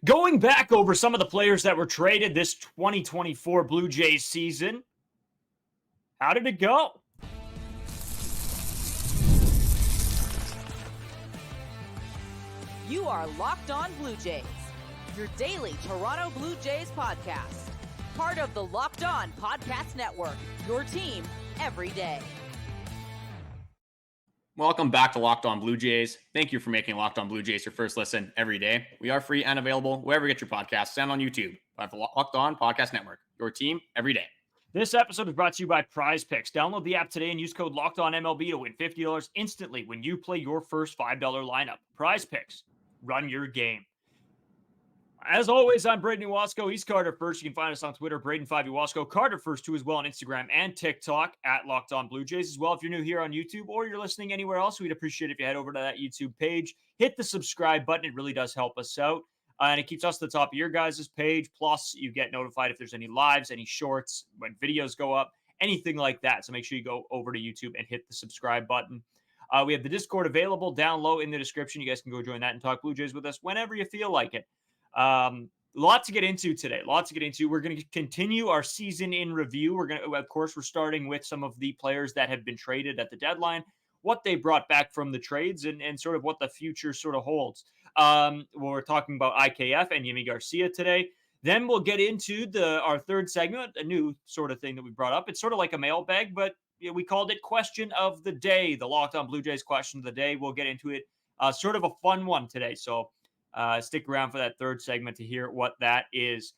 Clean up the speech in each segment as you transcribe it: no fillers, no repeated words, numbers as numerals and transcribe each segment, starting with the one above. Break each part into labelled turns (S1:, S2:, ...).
S1: Going back over some of the players that were traded this 2024 Blue Jays season, how did it go?
S2: You are Locked On Blue Jays, your daily Toronto Blue Jays podcast. Part of the Locked On Podcast Network, your team every day.
S3: Welcome back to Locked On Blue Jays. Thank you for making Locked On Blue Jays your first listen every day. We are free and available wherever you get your podcasts and on YouTube. By the Locked On Podcast Network, your team every day.
S1: This episode is brought to you by Prize Picks. Download the app today and use code LOCKEDONMLB to win $50 instantly when you play your first $5 lineup. Prize Picks. Run your game. As always, I'm Braden Iwasko. He's Carter First. You can find us on Twitter, Braden5Iwasko. Carter First, too, as well on Instagram and TikTok at Locked On Blue Jays as well. If you're new here on YouTube or you're listening anywhere else, we'd appreciate it if you head over to that YouTube page. Hit the subscribe button. It really does help us out. And it keeps us at the top of your guys' page. Plus, you get notified if there's any lives, any shorts, when videos go up, anything like that. So make sure you go over to YouTube and hit the subscribe button. We have the Discord available down low in the description. You guys can go join that and talk Blue Jays with us whenever you feel like it. Lot to get into today. We're going to continue our season in review. We're starting with some of the players that have been traded at the deadline, what they brought back from the trades, and sort of what the future sort of holds. We're talking about IKF and Yimi Garcia today. Then we'll get into our third segment, a new sort of thing that we brought up. It's sort of like a mailbag, but we called it Question of the Day, the Locked On Blue Jays Question of the Day. We'll get into it. Sort of a fun one today. So stick around for that third segment to hear what that is.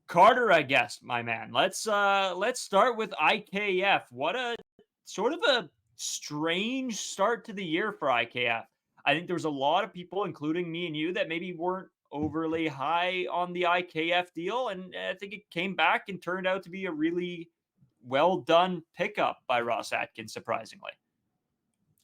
S1: Carter, I guess, my man. Let's start with IKF. What a sort of a strange start to the year for IKF. I think there was a lot of people, including me and you, that maybe weren't overly high on the IKF deal. And I think it came back and turned out to be a really well done pickup by Ross Atkins, surprisingly.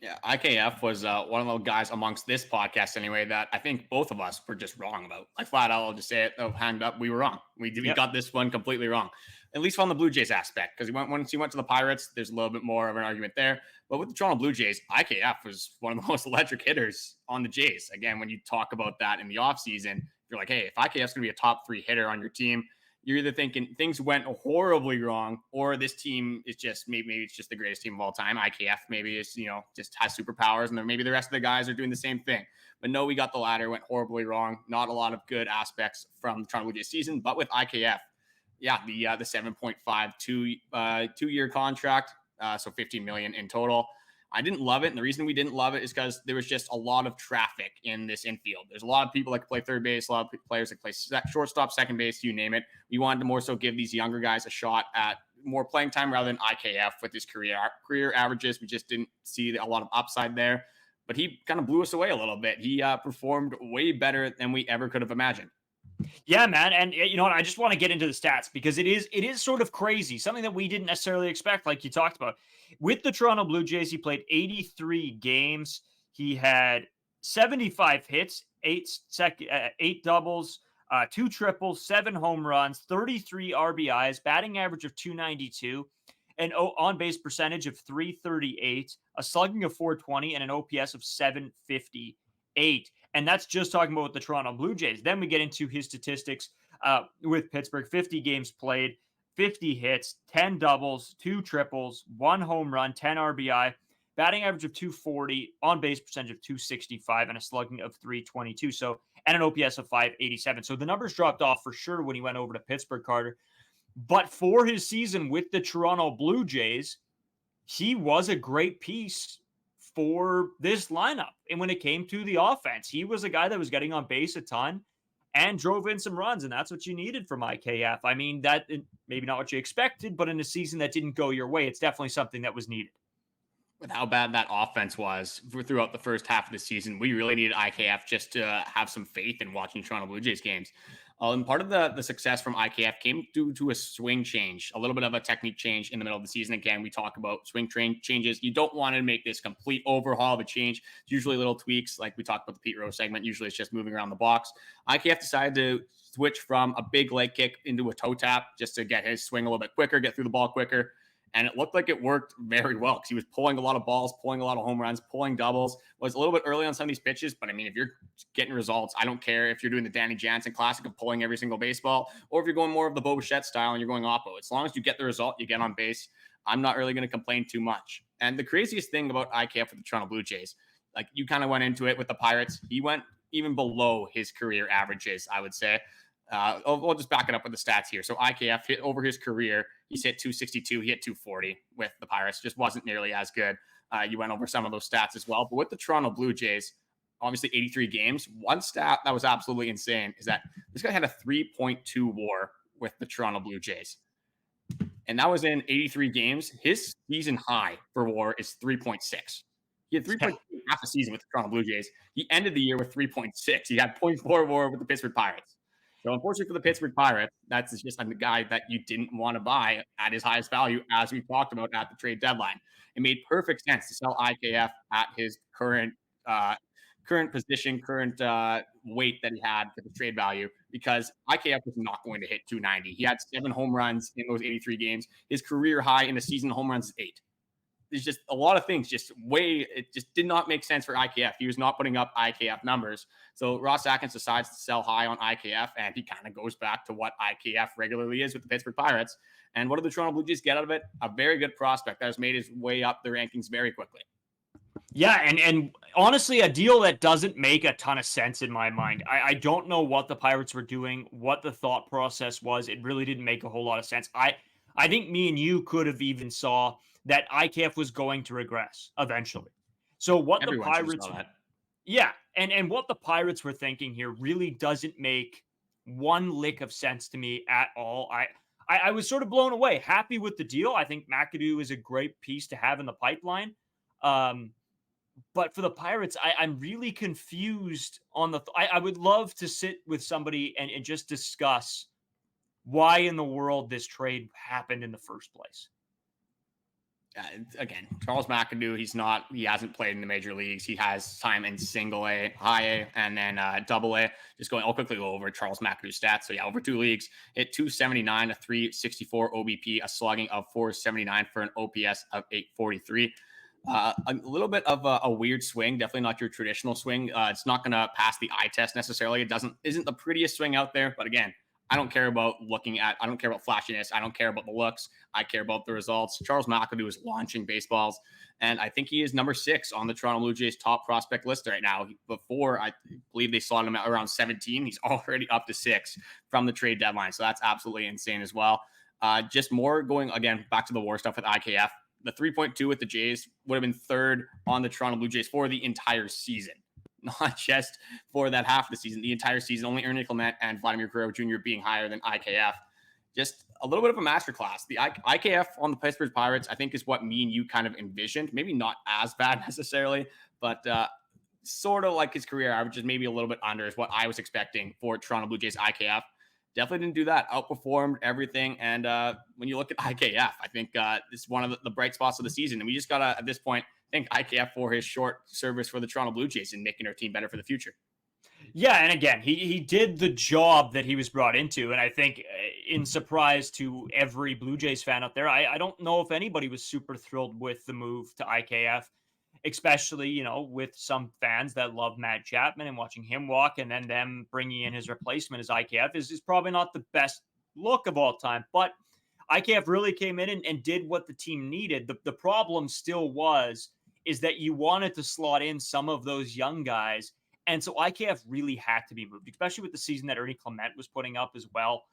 S3: Yeah, IKF was one of those guys amongst this podcast anyway that I think both of us were just wrong about. Like flat out, I'll just say it, hand up, we were wrong. We got this one completely wrong, at least from the Blue Jays aspect, because once he went to the Pirates, there's a little bit more of an argument there. But with the Toronto Blue Jays, IKF was one of the most electric hitters on the Jays. Again, when you talk about that in the offseason, you're like, hey, if IKF's going to be a top 3 hitter on your team, you're either thinking things went horribly wrong, or this team is just maybe it's just the greatest team of all time. IKF maybe is, just has superpowers, and then maybe the rest of the guys are doing the same thing. But no, we got the latter, went horribly wrong. Not a lot of good aspects from the Toronto Blue Jays season, but with IKF, yeah, the 7.5 two-year contract, so $15 million in total. I didn't love it, and the reason we didn't love it is because there was just a lot of traffic in this infield. There's a lot of people that can play third base, a lot of players that play shortstop, second base, you name it. We wanted to more so give these younger guys a shot at more playing time rather than IKF with his career averages. We just didn't see a lot of upside there, but he kind of blew us away a little bit. He performed way better than we ever could have imagined.
S1: Yeah, man. And you know what? I just want to get into the stats because it is sort of crazy. Something that we didn't necessarily expect, like you talked about. With the Toronto Blue Jays, he played 83 games. He had 75 hits, 8 doubles, 2 triples, 7 home runs, 33 RBIs, batting average of 292, an on-base percentage of 338, a slugging of 420, and an OPS of 758. And that's just talking about the Toronto Blue Jays. Then we get into his statistics with Pittsburgh. 50 games played, 50 hits, 10 doubles, 2 triples, 1 home run, 10 RBI, batting average of 240, on-base percentage of 265, and a slugging of 322. So, and an OPS of 587. So the numbers dropped off for sure when he went over to Pittsburgh, Carter. But for his season with the Toronto Blue Jays, he was a great piece for this lineup. And when it came to the offense, he was a guy that was getting on base a ton and drove in some runs. And that's what you needed from IKF. I mean, that maybe not what you expected, but in a season that didn't go your way, it's definitely something that was needed.
S3: With how bad that offense was throughout the first half of the season, we really needed IKF just to have some faith in watching Toronto Blue Jays games. And part of the success from IKF came due to a swing change, a little bit of a technique change in the middle of the season. Again, we talk about swing changes. You don't want to make this complete overhaul of a change. It's usually little tweaks, like we talked about the Pete Rose segment. Usually it's just moving around the box. IKF decided to switch from a big leg kick into a toe tap just to get his swing a little bit quicker, get through the ball quicker. And it looked like it worked very well because he was pulling a lot of balls, pulling a lot of home runs, pulling doubles. Was a little bit early on some of these pitches, but I mean, if you're getting results, I don't care if you're doing the Danny Jansen classic of pulling every single baseball, or if you're going more of the Bo Bichette style and you're going oppo. As long as you get the result, you get on base, I'm not really going to complain too much. And the craziest thing about IKF with the Toronto Blue Jays, like you kind of went into it with the Pirates, he went even below his career averages, I would say. We'll just back it up with the stats here. So IKF hit over his career. He's hit 262. He hit 240 with the Pirates. Just wasn't nearly as good. You went over some of those stats as well. But with the Toronto Blue Jays, obviously 83 games. One stat that was absolutely insane is that this guy had a 3.2 WAR with the Toronto Blue Jays. And that was in 83 games. His season high for WAR is 3.6. He had 3.2 half the season with the Toronto Blue Jays. He ended the year with 3.6. He had 0.4 WAR with the Pittsburgh Pirates. So unfortunately for the Pittsburgh Pirates, that's just a guy that you didn't want to buy at his highest value, as we talked about at the trade deadline. It made perfect sense to sell IKF at his current position, current weight that he had for the trade value, because IKF was not going to hit 290. He had 7 home runs in those 83 games. His career high in the season home runs is 8. There's just a lot of things it just did not make sense for IKF. He was not putting up IKF numbers. So Ross Atkins decides to sell high on IKF, and he kind of goes back to what IKF regularly is with the Pittsburgh Pirates. And what do the Toronto Blue Jays get out of it? A very good prospect that has made his way up the rankings very quickly.
S1: Yeah, and honestly, a deal that doesn't make a ton of sense in my mind. I don't know what the Pirates were doing, what the thought process was. It really didn't make a whole lot of sense. I think me and you could have even saw that IKF was going to regress eventually. So what
S3: Everyone
S1: the Pirates, yeah, and what the Pirates were thinking here really doesn't make one lick of sense to me at all. I was sort of blown away, happy with the deal. I think McAdoo is a great piece to have in the pipeline. But for the Pirates, I'm really confused on the. I would love to sit with somebody and just discuss why in the world this trade happened in the first place.
S3: Again, Charles McAdoo, he hasn't played in the major leagues. He has time in single A, high A, and then double A. I'll quickly go over Charles McAdoo's stats. So yeah, over 2 leagues, hit 279, a 364 OBP, a slugging of 479 for an OPS of 843. A little bit of a weird swing, definitely not your traditional swing. It's not going to pass the eye test necessarily. Isn't the prettiest swing out there, but again, I don't care about flashiness. I don't care about the looks. I care about the results. Charles McAdoo is launching baseballs, and I think he is number 6 on the Toronto Blue Jays top prospect list right now. Before, I believe they slotted him at around 17. He's already up to 6 from the trade deadline, so that's absolutely insane as well. Just more going, again, back to the WAR stuff with IKF. The 3.2 with the Jays would have been 3rd on the Toronto Blue Jays for the entire season. Not just for that half of the season, the entire season. Only Ernie Clement and Vladimir Guerrero Jr. being higher than IKF. Just a little bit of a masterclass. The IKF on the Pittsburgh Pirates, I think, is what me and you kind of envisioned. Maybe not as bad necessarily, but sort of like his career averages, maybe a little bit under is what I was expecting for Toronto Blue Jays IKF. Definitely didn't do that. Outperformed everything. And when you look at IKF, I think this is one of the bright spots of the season. And we just got to, at this point, thank IKF for his short service for the Toronto Blue Jays and making our team better for the future.
S1: Yeah, and again, he did the job that he was brought into. And I think in surprise to every Blue Jays fan out there, I don't know if anybody was super thrilled with the move to IKF, especially, with some fans that love Matt Chapman and watching him walk, and then them bringing in his replacement as IKF is probably not the best look of all time. But IKF really came in and did what the team needed. The problem still is that you wanted to slot in some of those young guys. And so IKF really had to be moved, especially with the season that Ernie Clement was putting up as well.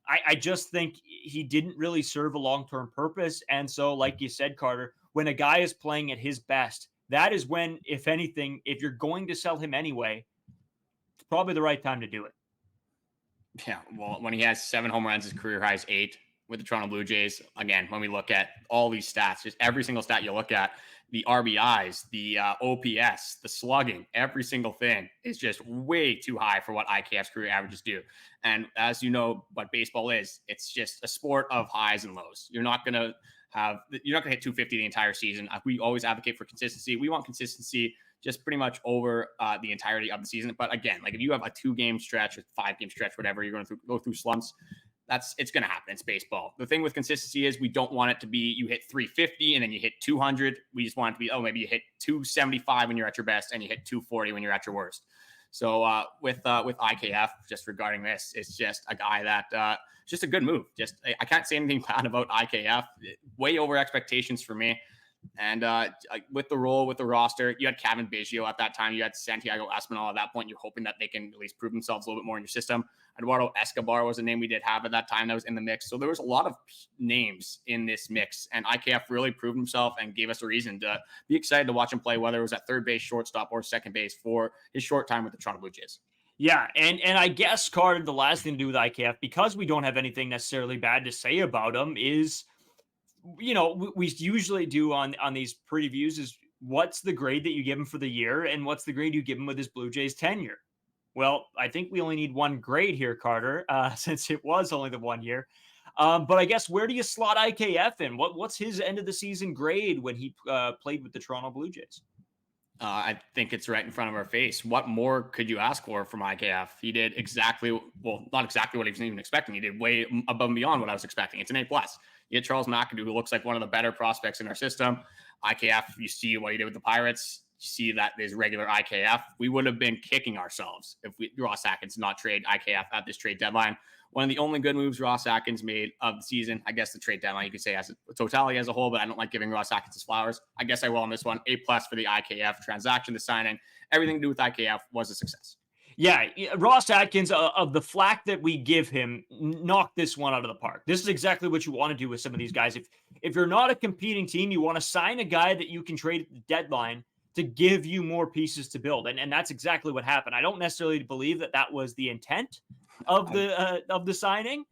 S1: I just think he didn't really serve a long-term purpose. And so, like you said, Carter, when a guy is playing at his best, that is when, if anything, if you're going to sell him anyway, it's probably the right time to do it.
S3: Yeah, well, when he has 7 home runs, his career high is 8 with the Toronto Blue Jays. Again, when we look at all these stats, just every single stat you look at, the RBIs, the OPS, the slugging, every single thing is just way too high for what IKF's career averages do. And as you know, what baseball is, it's just a sport of highs and lows. You're not going to hit 250 the entire season. We always advocate for consistency. We want consistency just pretty much over the entirety of the season. But again, like if you have a 2-game stretch or 5-game stretch, whatever, you're going to go through slumps. it's going to happen. It's baseball. The thing with consistency is we don't want it to be you hit 350 and then you hit 200. We just want it to be, maybe you hit 275 when you're at your best and you hit 240 when you're at your worst. So with IKF, just regarding this, it's just a guy that just a good move. Just I can't say anything bad about IKF. Way over expectations for me. And with the role, with the roster, you had Kevin Biggio at that time. You had Santiago Espinal at that point. You're hoping that they can at least prove themselves a little bit more in your system. Eduardo Escobar was a name we did have at that time that was in the mix. So there was a lot of names in this mix. And IKF really proved himself and gave us a reason to be excited to watch him play, whether it was at third base, shortstop, or second base for his short time with the Toronto Blue Jays.
S1: Yeah, and I guess, Carter, the last thing to do with IKF, because we don't have anything necessarily bad to say about him, is, we usually do on these previews is what's the grade that you give him for the year and what's the grade you give him with his Blue Jays tenure. Well, I think we only need one grade here, Carter, since it was only the 1 year. But I guess where do you slot IKF in? What's his end of the season grade when he played with the Toronto Blue Jays?
S3: I think it's right in front of our face. What more could you ask for from IKF? He did not exactly what he was even expecting. He did way above and beyond what I was expecting. It's an A+. You get Charles McAdoo, who looks like one of the better prospects in our system. IKF, you see what he did with the Pirates. You see that there's regular IKF. We would have been kicking ourselves if Ross Atkins did not trade IKF at this trade deadline. One of the only good moves Ross Atkins made of the season. I guess the trade deadline, you could say as a totality as a whole, but I don't like giving Ross Atkins his flowers. I guess I will on this one. A+ for the IKF transaction, the signing. Everything to do with IKF was a success.
S1: Yeah, Ross Atkins, of the flack that we give him, knocked this one out of the park. This is exactly what you want to do with some of these guys. If you're not a competing team, you want to sign a guy that you can trade at the deadline to give you more pieces to build. And that's exactly what happened. I don't necessarily believe that was the intent of the signing,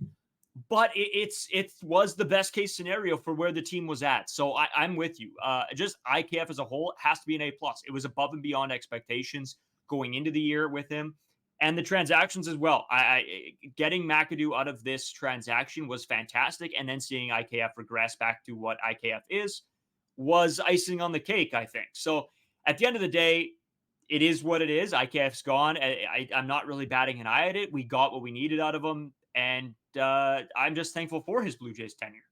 S1: but it was the best case scenario for where the team was at. So I'm with you. Just IKF as a whole has to be an A+. It was above and beyond expectations going into the year with him, and the transactions as well. Getting McAdoo out of this transaction was fantastic, and then seeing IKF regress back to what IKF is was icing on the cake, I think. So at the end of the day, it is what it is. IKF's gone. I'm not really batting an eye at it. We got what we needed out of him, and I'm just thankful for his Blue Jays tenure.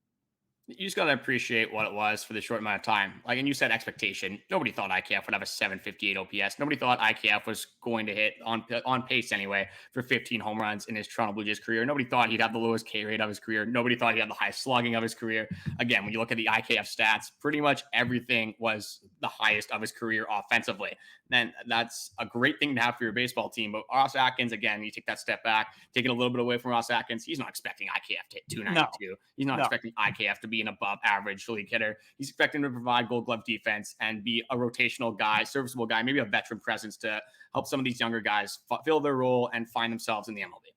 S3: You just got to appreciate what it was for the short amount of time. And you said expectation. Nobody thought IKF would have a 758 OPS. Nobody thought IKF was going to hit on pace anyway for 15 home runs in his Toronto Blue Jays career. Nobody thought he'd have the lowest K rate of his career. Nobody thought he'd have the highest slugging of his career. Again, when you look at the IKF stats, pretty much everything was the highest of his career offensively. Then that's a great thing to have for your baseball team. But Ross Atkins, again, you take that step back, take it a little bit away from Ross Atkins. He's not expecting IKF to hit 292. No. He's not expecting IKF to be an above average league hitter. He's expecting to provide Gold Glove defense and be a rotational guy, serviceable guy, maybe a veteran presence to help some of these younger guys fill their role and find themselves in the MLB.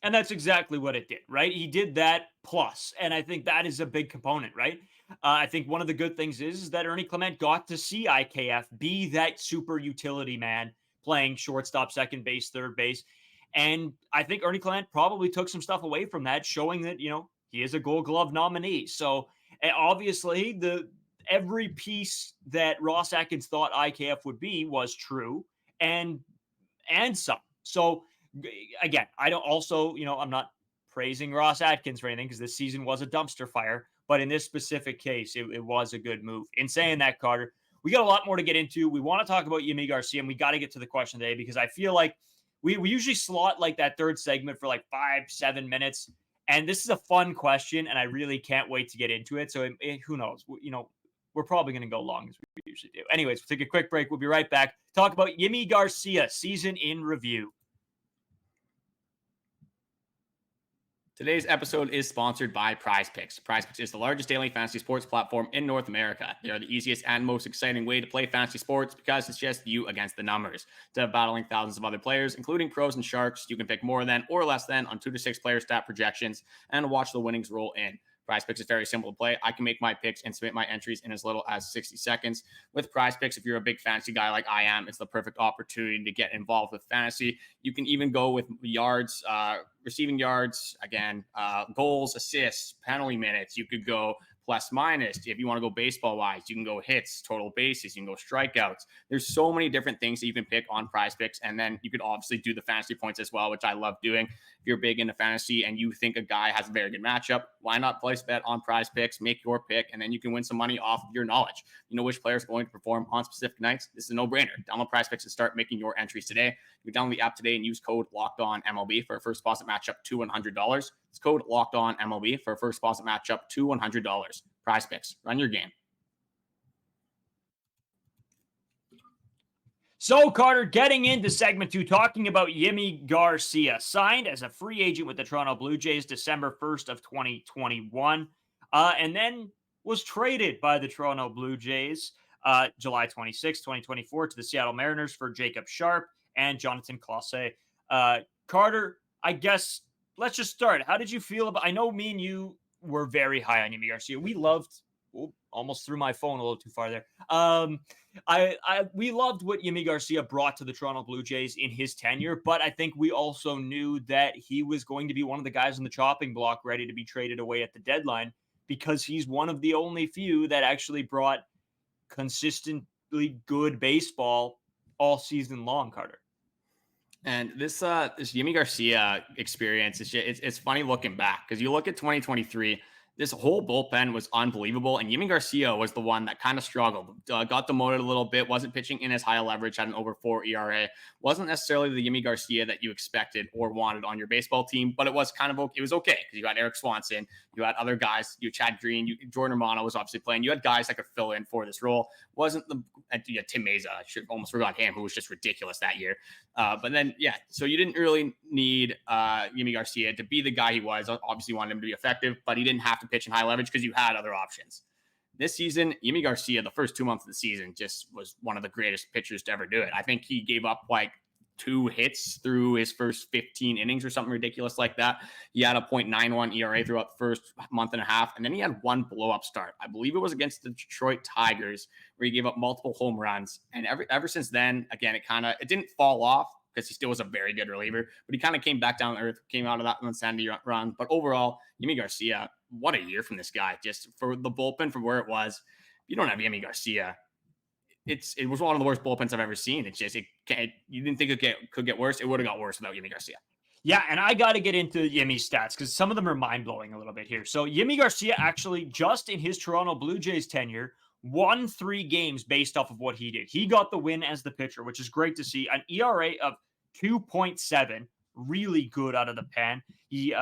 S1: And that's exactly what it did, right? He did that plus, and I think that is a big component, right? I think one of the good things is that Ernie Clement got to see IKF be that super utility man playing shortstop, second base, third base. And I think Ernie Clement probably took some stuff away from that, showing that, he is a Gold Glove nominee. So obviously every piece that Ross Atkins thought IKF would be was true and some. So again, I don't also, I'm not praising Ross Atkins for anything because this season was a dumpster fire. But in this specific case, it was a good move. In saying that, Carter, we got a lot more to get into. We want to talk about Yimi Garcia, and we got to get to the question today because I feel like we usually slot like that third segment for like 5-7 minutes. And this is a fun question, and I really can't wait to get into it. So who knows? We're probably going to go long as we usually do. Anyways, we'll take a quick break. We'll be right back. Talk about Yimi Garcia, season in review.
S3: Today's episode is sponsored by Prize Picks. Prize Picks is the largest daily fantasy sports platform in North America. They are the easiest and most exciting way to play fantasy sports because it's just you against the numbers. Instead of battling thousands of other players, including pros and sharks, you can pick more than or less than on 2 to 6 player stat projections and watch the winnings roll in. Prize Picks is very simple to play. I can make my picks and submit my entries in as little as 60 seconds. With Prize Picks, if you're a big fantasy guy like I am, it's the perfect opportunity to get involved with fantasy. You can even go with yards, receiving yards, again, goals, assists, penalty minutes. You could go plus minus. If you want to go baseball wise, you can go hits, total bases, you can go strikeouts. There's so many different things that you can pick on Prize Picks. And then you could obviously do the fantasy points as well, which I love doing. If you're big into fantasy and you think a guy has a very good matchup, why not place bet on Prize Picks, make your pick, and then you can win some money off of your knowledge. You know which player is going to perform on specific nights. This is a no-brainer. Download Prize Picks and start making your entries today. You can download the app today and use code LOCKEDONMLB for a first deposit matchup to $100. It's code LOCKEDONMLB for a first deposit matchup to $100. Prize Picks. Run your game.
S1: So, Carter, getting into segment 2, talking about Yimi Garcia, signed as a free agent with the Toronto Blue Jays December 1st of 2021, and then was traded by the Toronto Blue Jays July 26, 2024 to the Seattle Mariners for Jacob Sharp and Jonathan Clase. Carter, I guess let's just start. How did you feel about, I know me and you were very high on Yimi Garcia. We loved, almost threw my phone a little too far there. We loved what Yimi Garcia brought to the Toronto Blue Jays in his tenure, but I think we also knew that he was going to be one of the guys on the chopping block ready to be traded away at the deadline, because he's one of the only few that actually brought consistently good baseball all season long, Carter.
S3: And this Yimi Garcia experience, it's funny looking back, because you look at 2023, this whole bullpen was unbelievable, and Yimi Garcia was the one that kind of struggled, got demoted a little bit, wasn't pitching in as high a leverage, had an over 4 ERA, wasn't necessarily the Yimi Garcia that you expected or wanted on your baseball team, but it was kind of okay. It was okay because you got Eric Swanson, you had other guys, you had Chad Green, Jordan Romano was obviously playing, you had guys that could fill in for this role. Wasn't the Tim Meza, I should almost forgot him, who was just ridiculous that year. But then, yeah, so you didn't really need Yimi Garcia to be the guy he was. Obviously, you wanted him to be effective, but he didn't have to pitch in high leverage because you had other options. This season, Yimi Garcia, the first 2 months of the season, just was one of the greatest pitchers to ever do it. I think he gave up like 2 hits through his first 15 innings or something ridiculous like that. He had a .91 ERA throughout the first month and a half, and then he had one blow-up start. I believe it was against the Detroit Tigers, where he gave up multiple home runs. And ever since then, again, it didn't fall off, because he still was a very good reliever, but he kind of came back down to earth, came out of that insanity run. But overall, Yimi Garcia, what a year from this guy. Just for the bullpen, from where it was, if you don't have Yimi Garcia, it was one of the worst bullpens I've ever seen. It's just, you didn't think it could get worse. It would have got worse without Yimi Garcia.
S1: Yeah, and I got to get into Yimi's stats because some of them are mind-blowing a little bit here. So Yimi Garcia actually, just in his Toronto Blue Jays tenure, won 3 games based off of what he did. He got the win as the pitcher, which is great to see. An ERA of 2.7, really good out of the pen. He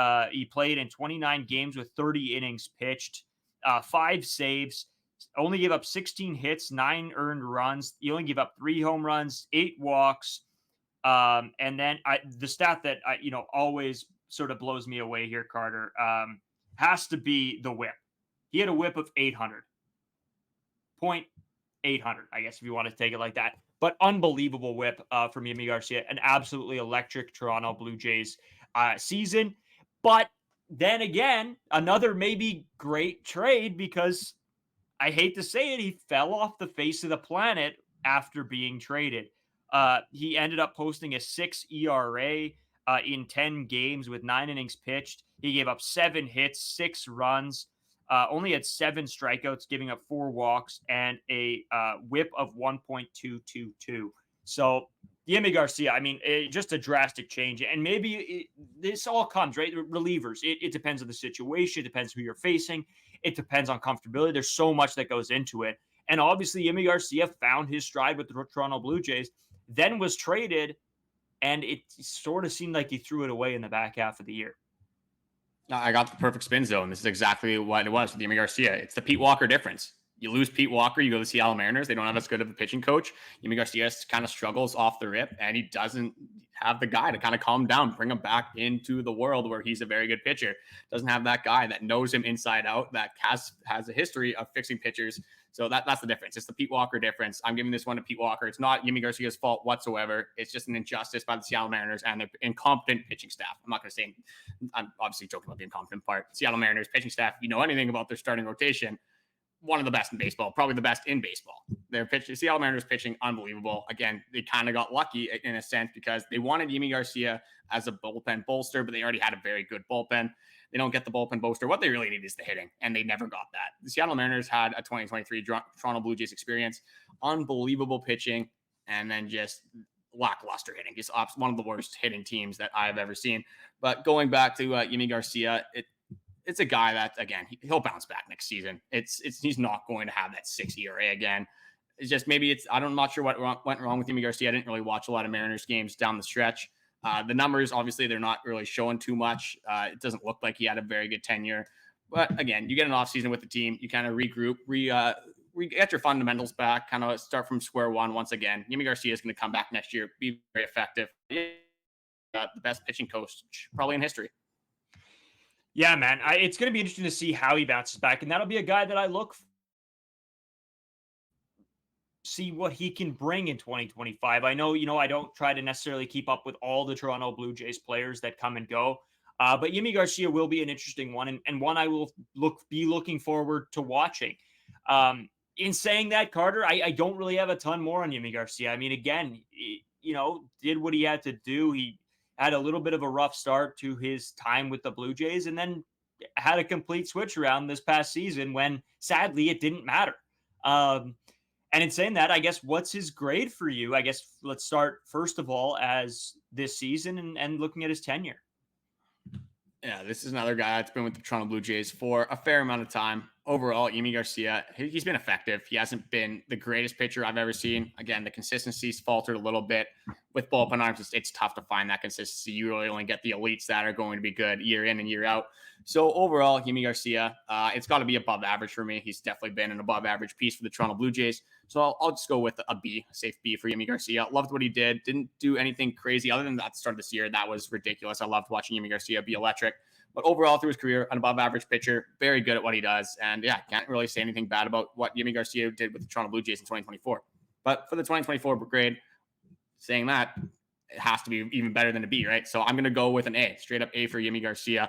S1: played in 29 games with 30 innings pitched, 5 saves, only gave up 16 hits, 9 earned runs. He only gave up 3 home runs, 8 walks. And then the stat that always sort of blows me away here, Carter, has to be the whip. He had a whip of 800, I guess, if you want to take it like that. But unbelievable whip from Yimi Garcia, an absolutely electric Toronto Blue Jays season. But then again, another maybe great trade, because I hate to say it, he fell off the face of the planet after being traded. He ended up posting a 6 ERA in 10 games with 9 innings pitched. He gave up 7 hits, 6 runs, only had 7 strikeouts, giving up 4 walks, and a whip of 1.222. So Yimi Garcia, I mean, just a drastic change. And maybe this all comes, right? Relievers. It depends on the situation. It depends who you're facing. It depends on comfortability. There's so much that goes into it. And obviously, Yimi Garcia found his stride with the Toronto Blue Jays, then was traded, and it sort of seemed like he threw it away in the back half of the year.
S3: I got the perfect spin zone. This is exactly what it was with Yimi Garcia. It's the Pete Walker difference. You lose Pete Walker, you go to the Seattle Mariners. They don't have as good of a pitching coach. Yimi Garcia kind of struggles off the rip, and he doesn't have the guy to kind of calm him down, bring him back into the world where he's a very good pitcher. Doesn't have that guy that knows him inside out, that has a history of fixing pitchers. So that's the difference. It's the Pete Walker difference. I'm giving this one to Pete Walker. It's not Yimi Garcia's fault whatsoever. It's just an injustice by the Seattle Mariners and their incompetent pitching staff. I'm not going to say, I'm obviously joking about the incompetent part. Seattle Mariners pitching staff, if you know anything about their starting rotation, one of the best in baseball, probably the best in baseball. Their pitch, Seattle Mariners pitching, unbelievable. Again, they kind of got lucky in a sense because they wanted Yimi Garcia as a bullpen bolster, but they already had a very good bullpen. They don't get the bullpen bolster. What they really need is the hitting, and they never got that. The Seattle Mariners had a 2023 Toronto Blue Jays experience, unbelievable pitching, and then just lackluster hitting. He's one of the worst hitting teams that I've ever seen. But going back to Yimi Garcia, it's a guy that, again, he'll bounce back next season. He's not going to have that 6 ERA again. It's just I'm not sure what went wrong with Yimi Garcia. I didn't really watch a lot of Mariners games down the stretch. The numbers, obviously, they're not really showing too much. It doesn't look like he had a very good tenure. But again, you get an offseason with the team. You kind of regroup, get your fundamentals back, kind of start from square one once again. Yimi Garcia is going to come back next year, be very effective. The best pitching coach probably in history.
S1: Yeah, man. It's going to be interesting to see how he bounces back. And that'll be a guy that I look for. See what he can bring in 2025. I know, I don't try to necessarily keep up with all the Toronto Blue Jays players that come and go. But Yimi Garcia will be an interesting one and one I will be looking forward to watching. In saying that, Carter, I don't really have a ton more on Yimi Garcia. I mean, again, did what he had to do. He had a little bit of a rough start to his time with the Blue Jays and then had a complete switch around this past season when, sadly, it didn't matter. And in saying that, I guess, what's his grade for you? I guess let's start, first of all, as this season and looking at his tenure.
S3: Yeah, this is another guy that's been with the Toronto Blue Jays for a fair amount of time. Overall, Yimi Garcia, he's been effective. He hasn't been the greatest pitcher I've ever seen. Again, the consistency's faltered a little bit. With bullpen arms, it's tough to find that consistency. You really only get the elites that are going to be good year in and year out. So overall, Yimi Garcia, it's got to be above average for me. He's definitely been an above average piece for the Toronto Blue Jays. So I'll just go with a B, a safe B for Yimi Garcia. Loved what he did. Didn't do anything crazy other than that at the start of this year. That was ridiculous. I loved watching Yimi Garcia be electric. But overall, through his career, an above-average pitcher, very good at what he does. And, yeah, can't really say anything bad about what Yimi Garcia did with the Toronto Blue Jays in 2024. But for the 2024 grade, saying that, it has to be even better than a B, right? So I'm going to go with an A, straight-up A for Yimi Garcia.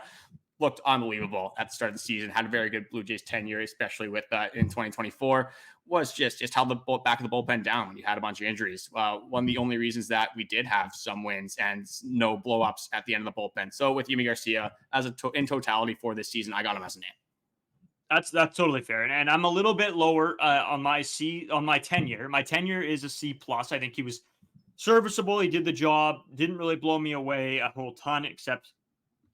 S3: Looked unbelievable at the start of the season. Had a very good Blue Jays tenure, especially with in 2024. Was just held the back of the bullpen down when you had a bunch of injuries. One of the only reasons that we did have some wins and no blow-ups at the end of the bullpen. So with Yimi Garcia, in totality for this season, I got him as an A.
S1: That's totally fair. And I'm a little bit lower on my tenure. My tenure is a C+. I think he was serviceable. He did the job. Didn't really blow me away a whole ton, except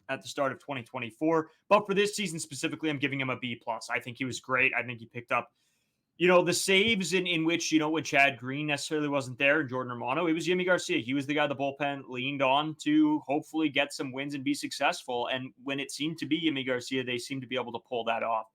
S1: at the start of 2024. But for this season specifically, I'm giving him a B+. I think he was great. I think he picked up, the saves in which, when Chad Green necessarily wasn't there and Jordan Romano, it was Yimi Garcia. He was the guy the bullpen leaned on to hopefully get some wins and be successful. And when it seemed to be Yimi Garcia, they seemed to be able to pull that off.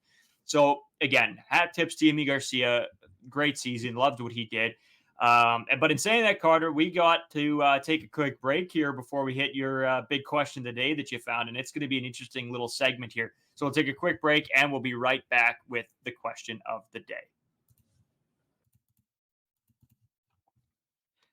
S1: So again, hat tips to Yimi Garcia. Great season. Loved what he did. But in saying that, Carter, we got to take a quick break here before we hit your big question today that you found. And it's going to be an interesting little segment here. So we'll take a quick break and we'll be right back with the question of the day.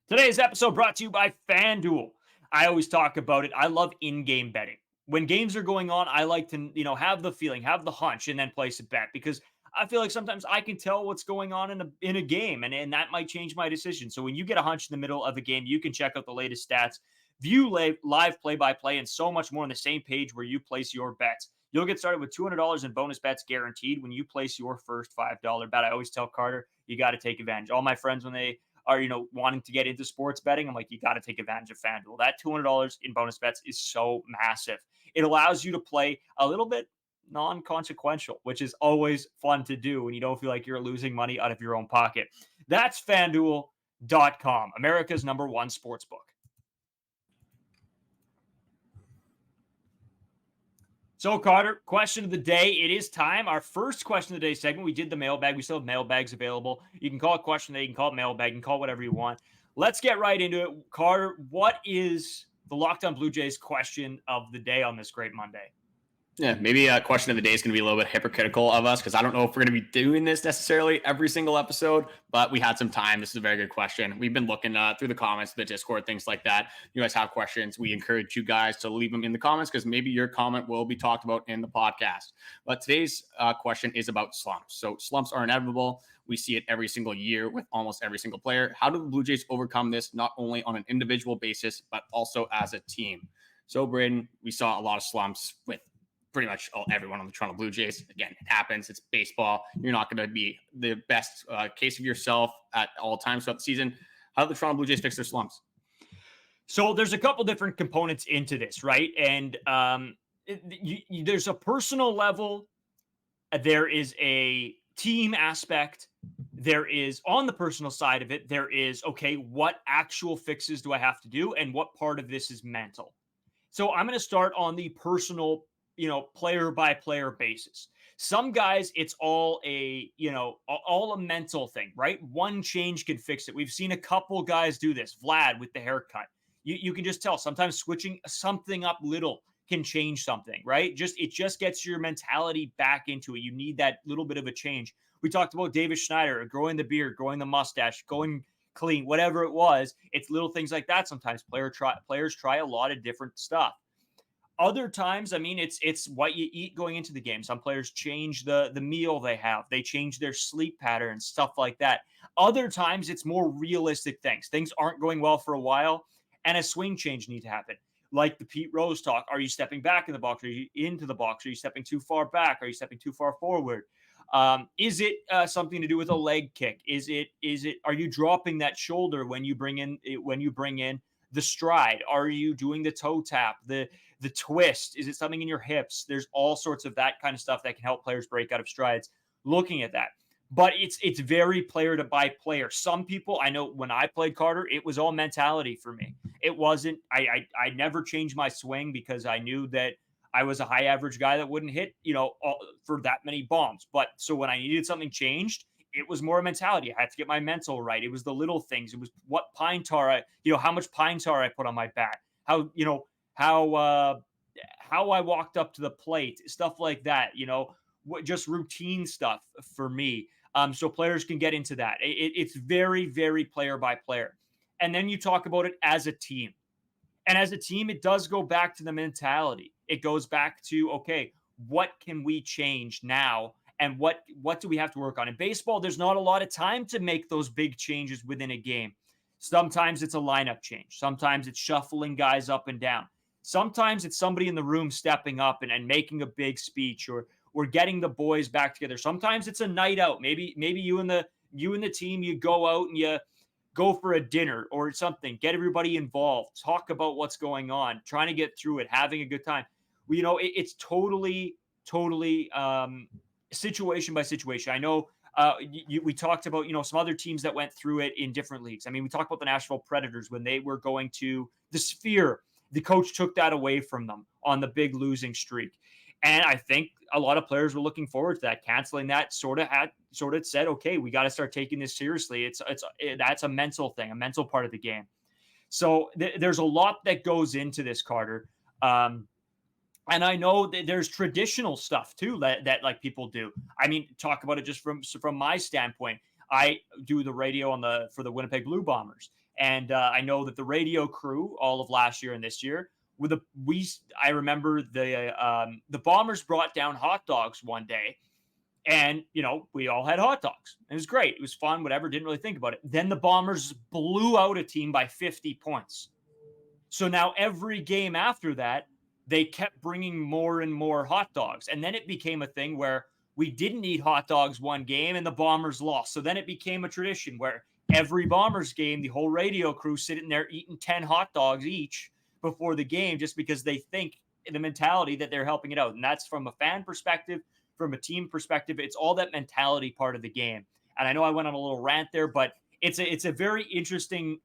S1: Today's episode brought to you by FanDuel. I always talk about it. I love in-game betting. When games are going on, I like to, have the feeling, have the hunch, and then place a bet because I feel like sometimes I can tell what's going on in a game, and that might change my decision. So when you get a hunch in the middle of a game, you can check out the latest stats, view live play-by-play, and so much more on the same page where you place your bets. You'll get started with $200 in bonus bets guaranteed when you place your first $5 bet. I always tell Carter, you got to take advantage. All my friends, when they are, wanting to get into sports betting, I'm like, you got to take advantage of FanDuel. That $200 in bonus bets is so massive. It allows you to play a little bit non-consequential, which is always fun to do when you don't feel like you're losing money out of your own pocket. That's FanDuel.com, America's #1 sportsbook. So, Carter, question of the day. It is time. Our first question of the day segment. We did the mailbag. We still have mailbags available. You can call it question of the day. You can call it mailbag. You can call it whatever you want. Let's get right into it. Carter, what is the Locked On Blue Jays question of the day on this great Monday?
S3: Yeah, maybe a question of the day is going to be a little bit hypocritical of us because I don't know if we're going to be doing this necessarily every single episode, but we had some time. This is a very good question. We've been looking through the comments, the Discord, things like that. You guys have questions. We encourage you guys to leave them in the comments because maybe your comment will be talked about in the podcast. But today's question is about slumps. So slumps are inevitable. We see it every single year with almost every single player. How do the Blue Jays overcome this, not only on an individual basis, but also as a team? So, Braden, we saw a lot of slumps with pretty much everyone on the Toronto Blue Jays. Again, it happens. It's baseball. You're not going to be the best case of yourself at all times throughout the season. How do the Toronto Blue Jays fix their slumps?
S1: So there's a couple different components into this, right? And there's a personal level. There is a team aspect. There is, on the personal side of it, there is, okay, what actual fixes do I have to do? And what part of this is mental? So I'm going to start on the personal, player by player basis. Some guys, it's all all a mental thing, right? One change can fix it. We've seen a couple guys do this. Vlad with the haircut. You can just tell sometimes switching something up little can change something, right? It just gets your mentality back into it. You need that little bit of a change. We talked about David Schneider growing the beard, growing the mustache, going clean, whatever it was. It's little things like that. Sometimes players try a lot of different stuff. Other times, I mean, it's what you eat going into the game. Some players change the meal they have. They change their sleep patterns, stuff like that. Other times, it's more realistic things. Things aren't going well for a while, and a swing change needs to happen. Like the Pete Rose talk. Are you stepping back in the box? Are you into the box? Are you stepping too far back? Are you stepping too far forward? Is it something to do with a leg kick? Are you dropping that shoulder when you bring in the stride? Are you doing the toe tap, the twist? Is it something in your hips? There's all sorts of that kind of stuff that can help players break out of strides. Looking at that, but it's very player to by player. Some people, I know when I played Carter, it was all mentality for me. It wasn't. I never changed my swing because I knew that I was a high average guy that wouldn't hit for that many bombs. But so when I needed something changed, it was more mentality. I had to get my mental right. It was the little things. It was what pine tar how much pine tar I put on my bat. How I walked up to the plate, stuff like that. Just routine stuff for me. So players can get into that. It's very, very player by player. And then you talk about it as a team. And as a team, it does go back to the mentality. It goes back to, okay, what can we change now? And what do we have to work on? In baseball, there's not a lot of time to make those big changes within a game. Sometimes it's a lineup change. Sometimes it's shuffling guys up and down. Sometimes it's somebody in the room stepping up and making a big speech or getting the boys back together. Sometimes it's a night out. Maybe you and the team, you go out and you go for a dinner or something, get everybody involved, talk about what's going on, trying to get through it, having a good time. It's totally situation by situation. I know we talked about, some other teams that went through it in different leagues. I mean, we talked about the Nashville Predators when they were going to the Sphere. The coach took that away from them on the big losing streak. And I think a lot of players were looking forward to that. Canceling that sort of said, okay, we got to start taking this seriously. That's a mental thing, a mental part of the game. So there's a lot that goes into this, Carter. And I know that there's traditional stuff too that like people do. I mean, talk about it just from my standpoint. I do the radio for the Winnipeg Blue Bombers, and I know that the radio crew all of last year and this year. I remember the Bombers brought down hot dogs one day, and we all had hot dogs. It was great. It was fun. Whatever. Didn't really think about it. Then the Bombers blew out a team by 50 points. So now every game after that, they kept bringing more and more hot dogs, and then it became a thing where we didn't eat hot dogs one game, and the Bombers lost. So then it became a tradition where every Bombers game, the whole radio crew sitting there eating 10 hot dogs each before the game, just because they think the mentality that they're helping it out. And that's from a fan perspective, from a team perspective. It's all that mentality part of the game. And I know I went on a little rant there, but it's a very interesting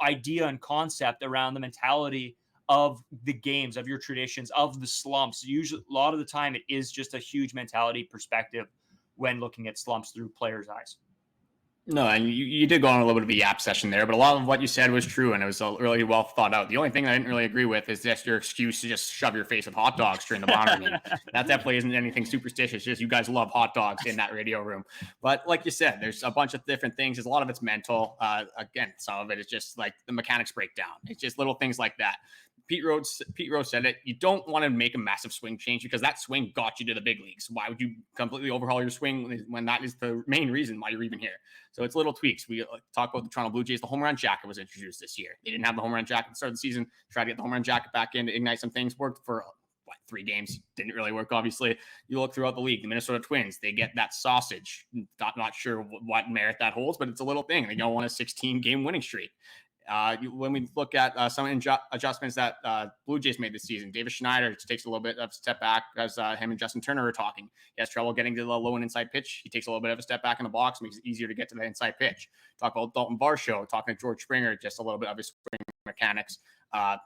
S1: idea and concept around the mentality of the games, of your traditions, of the slumps. Usually, a lot of the time, it is just a huge mentality perspective when looking at slumps through players' eyes.
S3: No, and you did go on a little bit of a yap session there, but a lot of what you said was true, and it was really well thought out. The only thing I didn't really agree with is just your excuse to just shove your face with hot dogs during the monitor game. That definitely isn't anything superstitious. Just you guys love hot dogs in that radio room. But like you said, there's a bunch of different things. There's a lot of it's mental. Again, some of it is just like the mechanics breakdown. It's just little things like that. Pete Rose said it. You don't want to make a massive swing change because that swing got you to the big leagues. Why would you completely overhaul your swing when that is the main reason why you're even here? So it's little tweaks. We talk about the Toronto Blue Jays. The home run jacket was introduced this year. They didn't have the home run jacket at the start of the season. Tried to get the home run jacket back in to ignite some things. Worked for 3 games. Didn't really work, obviously. You look throughout the league. The Minnesota Twins, they get that sausage. Not sure what merit that holds, but it's a little thing. They don't want a 16-game winning streak. When we look at some adjustments that Blue Jays made this season, David Schneider takes a little bit of a step back as him and Justin Turner are talking. He has trouble getting to the low and inside pitch. He takes a little bit of a step back in the box, makes it easier to get to the inside pitch. Talk about Dalton Varsho, talking to George Springer, just a little bit of his swing mechanics,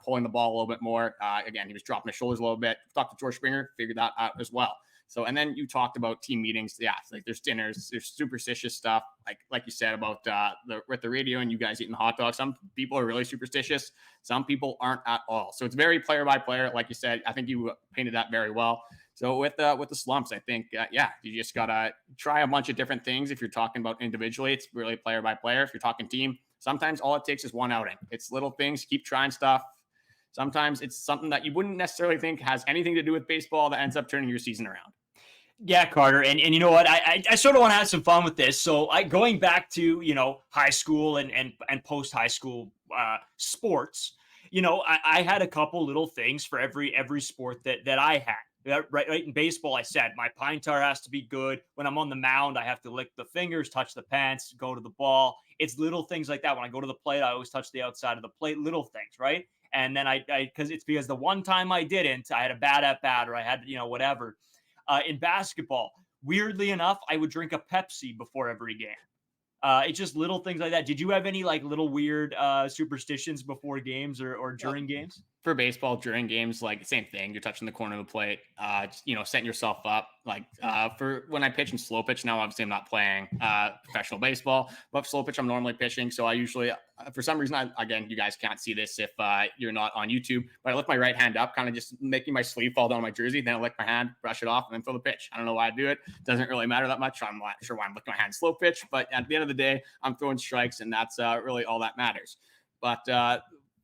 S3: pulling the ball a little bit more. Again, he was dropping his shoulders a little bit. Talked to George Springer, figured that out as well. So, and then you talked about team meetings. Yeah, like there's dinners, there's superstitious stuff. Like you said about the radio and you guys eating hot dogs. Some people are really superstitious. Some people aren't at all. So it's very player by player. Like you said, I think you painted that very well. So with the slumps, I think, you just got to try a bunch of different things. If you're talking about individually, it's really player by player. If you're talking team, sometimes all it takes is one outing. It's little things. Keep trying stuff. Sometimes it's something that you wouldn't necessarily think has anything to do with baseball that ends up turning your season around.
S1: Yeah, Carter. And you know what? I sort of want to have some fun with this. So going back to, high school and post high school sports, I had a couple little things for every sport that I had. Right in baseball, I said my pine tar has to be good. When I'm on the mound, I have to lick the fingers, touch the pants, go to the ball. It's little things like that. When I go to the plate, I always touch the outside of the plate. Little things, right? And then because the one time I didn't, I had a bad at bat or I had whatever. In basketball, weirdly enough, I would drink a Pepsi before every game. It's just little things like that. Did you have any like little weird superstitions before games or during games?
S3: For baseball, during games, like same thing. You're touching the corner of the plate, setting yourself up. Like for when I pitch and slow pitch now, obviously I'm not playing professional baseball, but slow pitch I'm normally pitching. So I usually, for some reason, again, you guys can't see this if you're not on YouTube, but I lift my right hand up, kind of just making my sleeve fall down my jersey. Then I lick my hand, brush it off, and then throw the pitch. I don't know why I do it. Doesn't really matter that much. I'm not sure why I'm licking my hand slow pitch, but at the end of the day, I'm throwing strikes, and that's really all that matters. But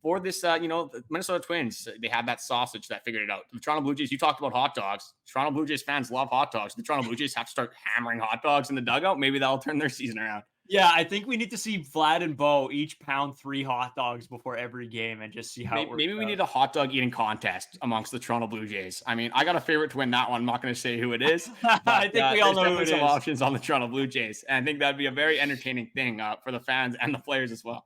S3: for this, the Minnesota Twins, they had that sausage that figured it out. The Toronto Blue Jays, you talked about hot dogs. Toronto Blue Jays fans love hot dogs. The Toronto Blue Jays have to start hammering hot dogs in the dugout. Maybe that'll turn their season around.
S1: Yeah, I think we need to see Vlad and Bo each pound 3 hot dogs before every game and just see how it works.
S3: Maybe we need a hot dog eating contest amongst the Toronto Blue Jays. I mean, I got a favorite to win that one. I'm not going to say who it is. But,
S1: I think we all know who it is.
S3: Some options on the Toronto Blue Jays. And I think that'd be a very entertaining thing for the fans and the players as well.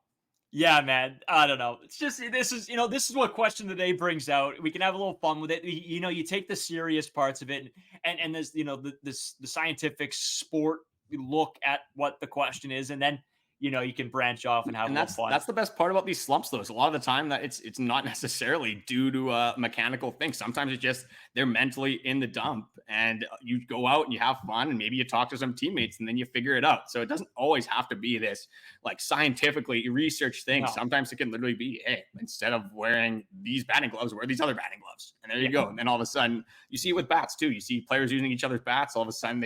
S1: Yeah, man. I don't know. It's just, this is what Question of the Day brings out. We can have a little fun with it. You take the serious parts of it and there's, the scientific sport look at what the question is. And then, you can branch off and have a little fun.
S3: That's the best part about these slumps, though. Is a lot of the time that it's not necessarily due to a mechanical thing. Sometimes it's just they're mentally in the dump, and you go out and you have fun, and maybe you talk to some teammates, and then you figure it out. So it doesn't always have to be this like scientifically researched thing. No. Sometimes it can literally be, hey, instead of wearing these batting gloves, wear these other batting gloves, and there you go. And then all of a sudden, you see it with bats too. You see players using each other's bats. All of a sudden,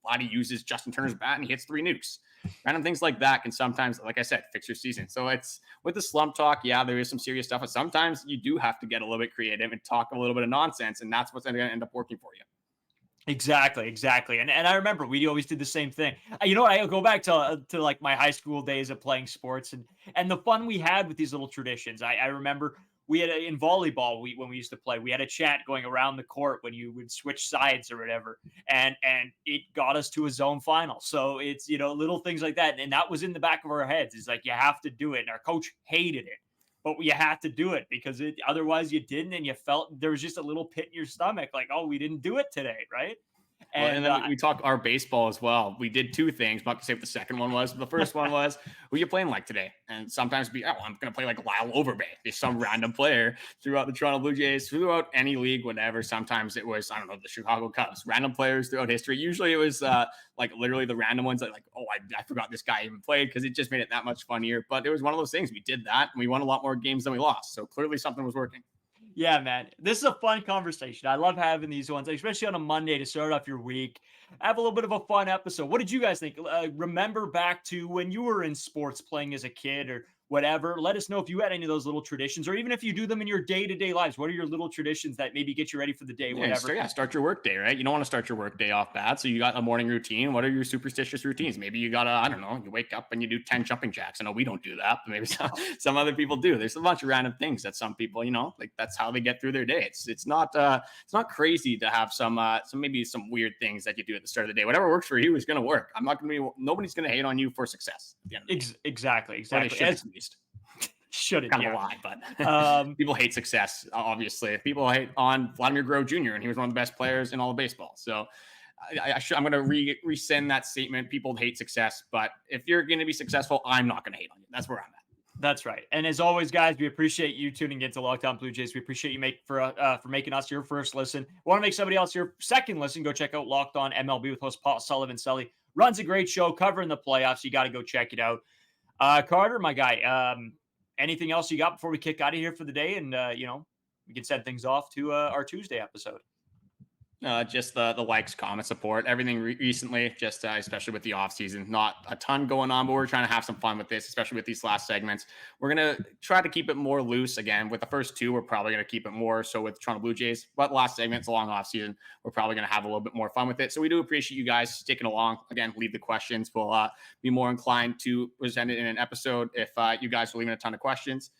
S3: Vladdy uses Justin Turner's bat and he hits 3 nukes. Random things like that can sometimes, like I said, fix your season. So it's with the slump talk. Yeah, there is some serious stuff, but sometimes you do have to get a little bit creative and talk a little bit of nonsense, and that's what's going to end up working for you.
S1: Exactly. And I remember we always did the same thing. I go back to like my high school days of playing sports and the fun we had with these little traditions. I remember we had in volleyball, when we used to play, we had a chant going around the court when you would switch sides or whatever. And it got us to a zone final. So it's, little things like that. And that was in the back of our heads. It's like, you have to do it. And our coach hated it, but you had to do it because otherwise you didn't. And you felt there was just a little pit in your stomach. Like, oh, we didn't do it today. Right. And,
S3: then we talk our baseball as well. We did two things. I'm not gonna say what the second one was, but the first one was, who you playing like today? And sometimes I'm gonna play like Lyle Overbay. There's some random player throughout the Toronto Blue Jays, throughout any league, whatever. Sometimes it was, I don't know, the Chicago Cubs, random players throughout history. Usually it was like literally the random ones that like, oh, I forgot this guy even played, because it just made it that much funnier. But it was one of those things. We did that and we won a lot more games than we lost. So clearly something was working.
S1: Yeah, man. This is a fun conversation. I love having these ones, especially on a Monday to start off your week. Have a little bit of a fun episode. What did you guys think? Remember back to when you were in sports playing as a kid or whatever. Let us know if you had any of those little traditions, or even if you do them in your day-to-day lives. What are your little traditions that maybe get you ready for the day, whatever?
S3: Start your work day, right? You don't want to start your work day off bad. So you got a morning routine. What are your superstitious routines? Maybe you got I don't know, you wake up and you do 10 jumping jacks. I know we don't do that, but maybe some other people do. There's a bunch of random things that some people, like that's how they get through their day. It's not crazy to have some maybe some weird things that you do at the start of the day. Whatever works for you is going to work. Nobody's going to hate on you for success at the end of the day.
S1: Exactly. Shouldn't
S3: kind of a lie, but people hate success. Obviously, people hate on Vladimir Guerrero Jr. and he was one of the best players in all of baseball. So I'm going to rescind that statement. People hate success, but if you're going to be successful, I'm not going to hate on you. That's where I'm at.
S1: That's right. And as always, guys, we appreciate you tuning into Locked On Blue Jays. We appreciate you for making us your first listen. Want to make somebody else your second listen? Go check out Locked On MLB with host Paul Sullivan. Sully runs a great show covering the playoffs. You got to go check it out. Carter, my guy, anything else you got before we kick out of here for the day? And, we can send things off to our Tuesday episode.
S3: Just the likes, comments, support, everything recently, just especially with the off season, not a ton going on, but we're trying to have some fun with this, especially with these last segments. We're going to try to keep it more loose. Again, with the first two, we're probably going to keep it more so with Toronto Blue Jays, but last segment's a long off season. We're probably going to have a little bit more fun with it. So we do appreciate you guys sticking along. Again, leave the questions. We'll be more inclined to present it in an episode if you guys are leaving a ton of questions.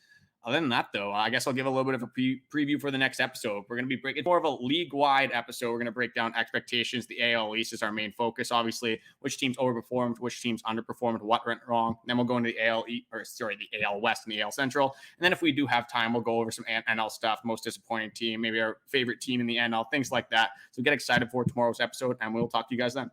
S3: Other than that, though, I guess I'll give a little bit of a preview for the next episode. We're going to be breaking more of a league-wide episode. We're going to break down expectations. The AL East is our main focus, obviously. Which teams overperformed, which teams underperformed, what went wrong. And then we'll go into the AL West and the AL Central. And then if we do have time, we'll go over some NL stuff, most disappointing team, maybe our favorite team in the NL, things like that. So get excited for tomorrow's episode, and we'll talk to you guys then.